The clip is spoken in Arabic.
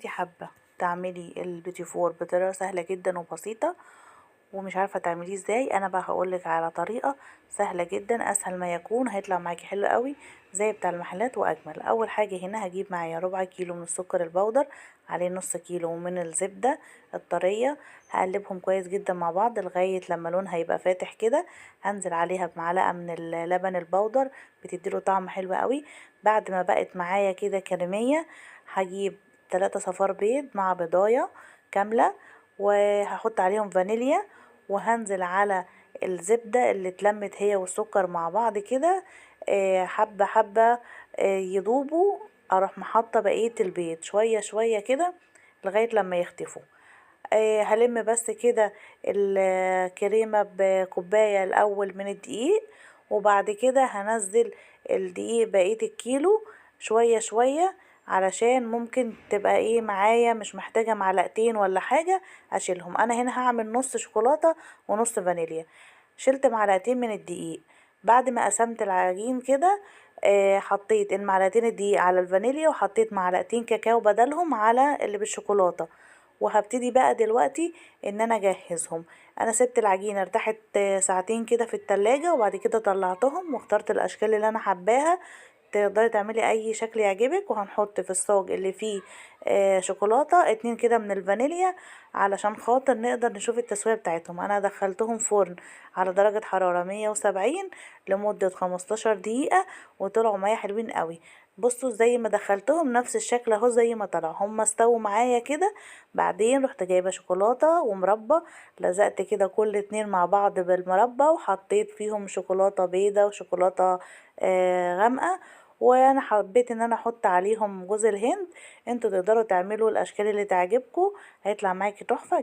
انتي حابة تعملي البيتي فور بطريقة سهلة جدا وبسيطة ومش عارفة تعمليه ازاي، انا بقى هقولك على طريقة سهلة جدا اسهل ما يكون، هيطلع معاكي حلو قوي زي بتاع المحلات واجمل. اول حاجة هنا هجيب معايا ربع كيلو من السكر البودر، عليه نص كيلو من الزبدة الطرية، هقلبهم كويس جدا مع بعض لغاية لما لونها يبقى فاتح كده. هنزل عليها بمعلقة من اللبن البودر، بتديله طعم حلو قوي. بعد ما بقت معايا كده كريمية، هجيب 3 صفار بيض مع بيضاية كاملة، وهحط عليهم فانيليا، وهنزل على الزبدة اللي اتلمت هي والسكر مع بعض كده حبة حبة يدوبوا. اروح محطة بقية البيض شوية شوية كده لغاية لما يختفوا. هلم بس كده الكريمة بكوباية الأول من الدقيق، وبعد كده هنزل الدقيق بقية الكيلو شوية شوية، علشان ممكن تبقى ايه معايا مش محتاجة معلقتين ولا حاجة اشيلهم. انا هنا هعمل نص شوكولاتة ونص فانيليا. شلت معلقتين من الدقيق، بعد ما قسمت العجين كده حطيت المعلقتين الدقيق على الفانيليا، وحطيت معلقتين كاكاو بدلهم على اللي بالشوكولاتة. وهبتدي بقى دلوقتي ان انا اجهزهم. انا سبت العجينة ارتاحت ساعتين كده في التلاجة، وبعد كده طلعتهم واخترت الاشكال اللي انا حباها. تقدري تعملي اي شكل يعجبك. وهنحط في الصاج اللي فيه شوكولاتة 2 كده من الفانيليا، علشان خاطر نقدر نشوف التسوية بتاعتهم. انا دخلتهم فرن على درجة حرارة 170 لمدة 15 دقيقة، وطلعوا معايا حلوين قوي. بصوا زي ما دخلتهم نفس الشكل اهو، زي ما طلعوا هما استووا معايا كده. بعدين رحت جايبة شوكولاتة ومربى، لزقت كده كل اتنين مع بعض بالمربى، وحطيت فيهم شوكولاتة بيضة وشوكولاتة غامقة. وانا حبيت ان انا احط عليهم جوز الهند. انتوا تقدروا تعملوا الاشكال اللي تعجبكم، هيطلع معاكي تحفة.